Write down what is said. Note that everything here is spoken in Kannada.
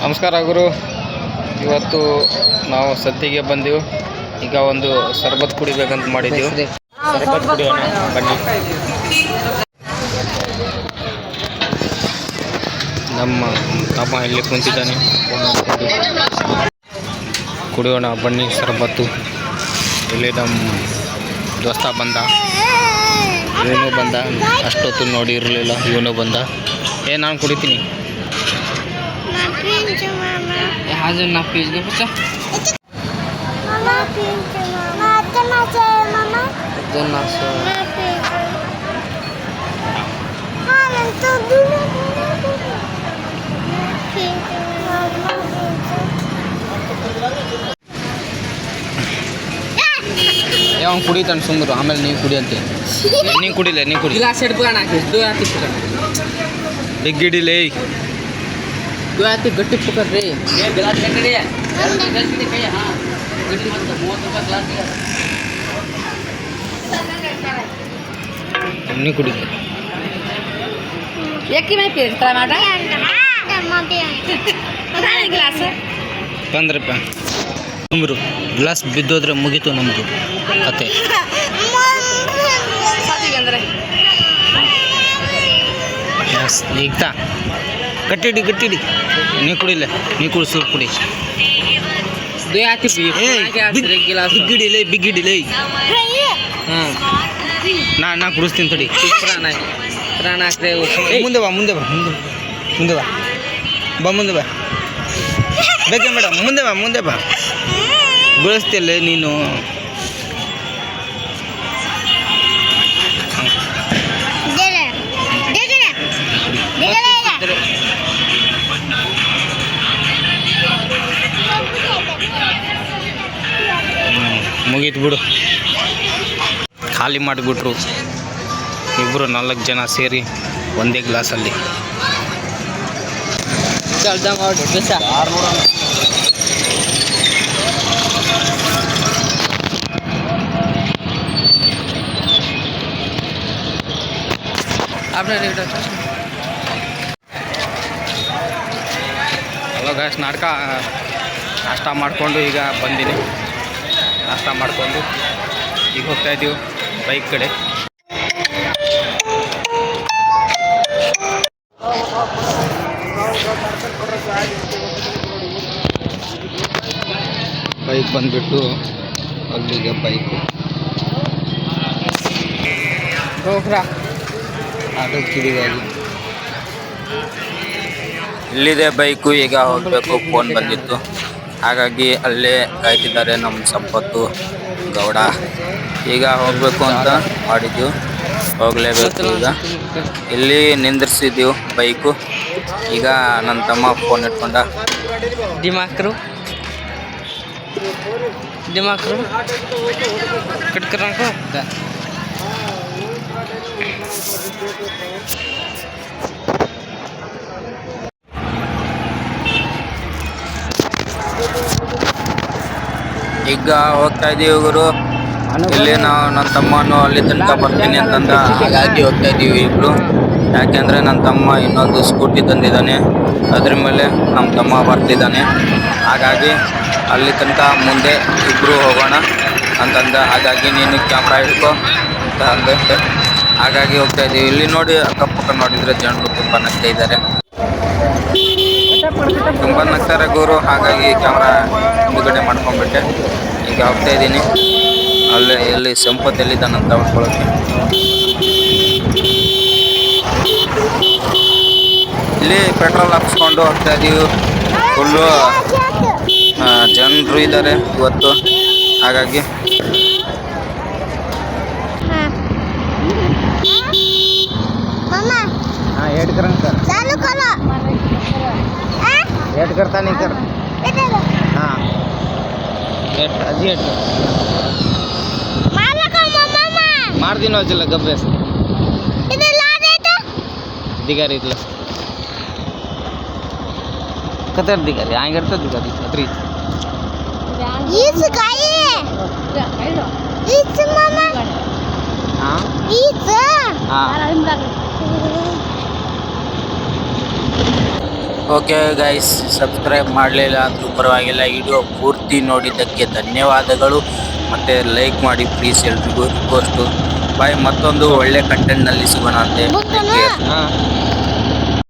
ನಮಸ್ಕಾರ ಗುರು. ಇವತ್ತು ನಾವು ಸದ್ಯಗೆ ಬಂದೆವು. ಈಗ ಒಂದು ಸರ್ಬತ್ ಕುಡಿಬೇಕಂತ ಮಾಡಿದ್ದೆವು. ಸರ್ಬತ್ ಕುಡಿಯೋಣ ಬನ್ನಿ. ನಮ್ಮ ತಮ್ಮ ಇಲ್ಲಿ ಕುಂತಿದ್ದಾನೆ, ಕುಡಿಯೋಣ ಬನ್ನಿ ಸರ್ಬತ್ತು. ಇಲ್ಲಿ ನಮ್ಮ ದೋಸ್ತ ಬಂದ, ಇವನು ಬಂದ. ಅಷ್ಟೊತ್ತು ನೋಡಿ ಇರಲಿಲ್ಲ, ಇವನು ಬಂದ. ನಾನು ಕುಡಿತೀನಿ. Hazır nak pizza pizza. Mama pizza mama. Ada nasi mama. Ada nasi. Halan tu dulu. Pizza mama pizza. Yang kuditan sumber, amel ni kudiante. Ni kudile, ni kudi. Gelas set bukan aku, dua hati bukan. Big gidi lei. दो आते गट्टी पकड़ रहे ये गिलास लेके रे गिलास के कहिए हां गट्टी मत 30 रुपए गिलास दिया हमने कुड़ी एक ही मैं पे टमाटर टमाटर गिलास 15 ರೂಪಾಯಿ ನಮ್ರು ಗ್ಲಾಸ್ ಬಿದ್ದೋದ್ರೆ ಮುಗಿತು ನಮ್ದು ಕತೆ. साथी अंदर ಈಗ ಗಟ್ಟಿಡಿ ಗಟ್ಟಿಡಿ. ನೀ ಕುಡಿಲ್ಲ, ನೀ ಕುಡಿ, ಸ್ವಲ್ಪ ಕುಡಿ. दो आते भी एक गिलास ಬಿಗ್ಗಿಡಿಲೇ ಬಿಗ್ಗಿಡಿಲೇ. हां ನಾ ಕುಡಿಸ್ತೀನಿ ತಡಿ. पुराना करे ಮುಂದೆ ಬಾ ಮುಂದೆ ಬಾ ಮುಂದೆ ಬಾ ಬಾ ಮುಂದೆ ಬಾ ಬೇಕೆ ಮೇಡಮ್, ಮುಂದೆ ಬಾ ಬೆಳೆಸ್ತಿಲ್ಲ ನೀನು. ಮುಗೀತು ಬಿಡು. ಖಾಲಿ ಮಾಡಿಬಿಟ್ರು ಇಬ್ಬರು 4 ಜನ ಸೇರಿ ಒಂದೇ ಗ್ಲಾಸಲ್ಲಿ. चल दम और पैसा आपने रेट ಹಲೋ ಗಾಯ್ಸ್, ನಾಟಕ ನಾಷ್ಟ ಮಾಡಿಕೊಂಡು ಈಗ ಬಂದೀನಿ. ನಾಷ್ಟ ಮಾಡಿಕೊಂಡು ಈಗ ಹೋಗ್ತಾ ಇದ್ದೀವಿ ಬೈಕ್ ಕಡೆ. ಬೈಕ್ ಬಂದುಬಿಟ್ಟು ಅಲ್ಲಿಗೆ ಬೈಕು गोखरा ಅದಕ್ಕೆ ಕಿಡಿಗಾಗಿ ಇಲ್ಲಿದೆ ಬೈಕು. ಈಗ ಹೋಗಬೇಕು, ಫೋನ್ ಬಂದಿತ್ತು, ಹಾಗಾಗಿ ಅಲ್ಲೇ ಕಾಯ್ತಿದ್ದಾರೆ ನಮ್ಮ ಸಂಪತ್ತು ಗೌಡ. ಈಗ ಹೋಗಬೇಕು ಅಂತ ಮಾಡಿದ್ದೀವಿ, ಹೋಗಲೇಬೇಕು. ಈಗ ಇಲ್ಲಿ ನಿಂದಿರಿಸಿದ್ದೀವಿ ಬೈಕು. ಈಗ ನನ್ನ ತಮ್ಮ ಫೋನ್ ಇಟ್ಕೊಂಡ. दिमाग करो कट कर रखो ಈಗ ಹೋಗ್ತಾ ಇದ್ದೀವಿ ಗುರು. ಇಲ್ಲಿ ನಾವು ನನ್ನ ತಮ್ಮನು ಅಲ್ಲಿ ತನಕ ಬರ್ತೀನಿ ಅಂತಂದ, ಹಾಗಾಗಿ ಹೋಗ್ತಾ ಇದ್ದೀವಿ ಇಬ್ರು. ಯಾಕೆಂದರೆ ನನ್ನ ತಮ್ಮ ಇನ್ನೊಂದು ಸ್ಕೂಟಿ ತಂದಿದ್ದಾನೆ, ಅದ್ರ ಮೇಲೆ ನಮ್ಮ ತಮ್ಮ ಬರ್ತಿದ್ದಾನೆ. ಹಾಗಾಗಿ ಅಲ್ಲಿ ತನಕ ಮುಂದೆ ಇಬ್ಬರು ಹೋಗೋಣ ಅಂತಂದ. ಹಾಗಾಗಿ ನೀನು ಕ್ಯಾಮ್ರಾ ಹಿಡ್ಕೊ ಅಂತ ಅಂದೆ. ಹಾಗಾಗಿ ಹೋಗ್ತಾ ಇದ್ದೀವಿ. ಇಲ್ಲಿ ನೋಡಿ, ಅಕ್ಕಪಕ್ಕ ನೋಡಿದರೆ ಜನರು ತುಂಬ ನಗ್ತಾ ಇದ್ದಾರೆ, ತುಂಬ ನಗ್ತಾರೆ ಗುರು. ಹಾಗಾಗಿ ಕ್ಯಾಮ್ರಾ ಮುಂದುಗಡೆ ಮಾಡ್ಕೊಂಡ್ಬಿಟ್ಟೆ. ಈಗ ಹೋಗ್ತಾ ಇದ್ದೀನಿ ಅಲ್ಲೇ ಎಲ್ಲಿ ಸಂಪತ್ತು ಎಲ್ಲಿದ್ದಾನಂತ ಹೊಡ್ಕೊಳ್ಳೋಕ್ಕೆ. ಇಲ್ಲಿ ಪೆಟ್ರೋಲ್ ಹಾಕ್ಸ್ಕೊಂಡು ಹೋಗ್ತಾ ಇದ್ದೀವಿ. ಫುಲ್ಲು ಜನರು ಇದ್ದಾರೆ ಇವತ್ತು, ಹಾಗಾಗಿ हाँ ऐड करन कर चालू करो ऐड करता नहीं कर हाँ ऐड अजी ऐड कर मार लगा मामा मार दिनो चला गब्बे से इधर ला दे तो दिगारी इतला कतर दिगारी आएंगे तो दिगारी अत्री इस गाय इस मामा हाँ इस हाँ ಓಕೆ ಗೈಸ್, ಸಬ್ಸ್ಕ್ರೈಬ್ ಮಾಡಲಿಲ್ಲ ಅಂದ್ರೂ ಪರವಾಗಿಲ್ಲ, ವಿಡಿಯೋ ಪೂರ್ತಿ ನೋಡಿದ್ದಕ್ಕೆ ಧನ್ಯವಾದಗಳು. ಮತ್ತು ಲೈಕ್ ಮಾಡಿ ಪ್ಲೀಸ್, ಎಲ್ರಿಗೂ ರಿಕ್ವೆಸ್ಟು. ಬಾಯ್, ಮತ್ತೊಂದು ಒಳ್ಳೆ ಕಂಟೆಂಟ್ನಲ್ಲಿ ಸಿಗೋಣ ಅಂತೆ. ಮುಗ್ದನ? ಹಾಂ.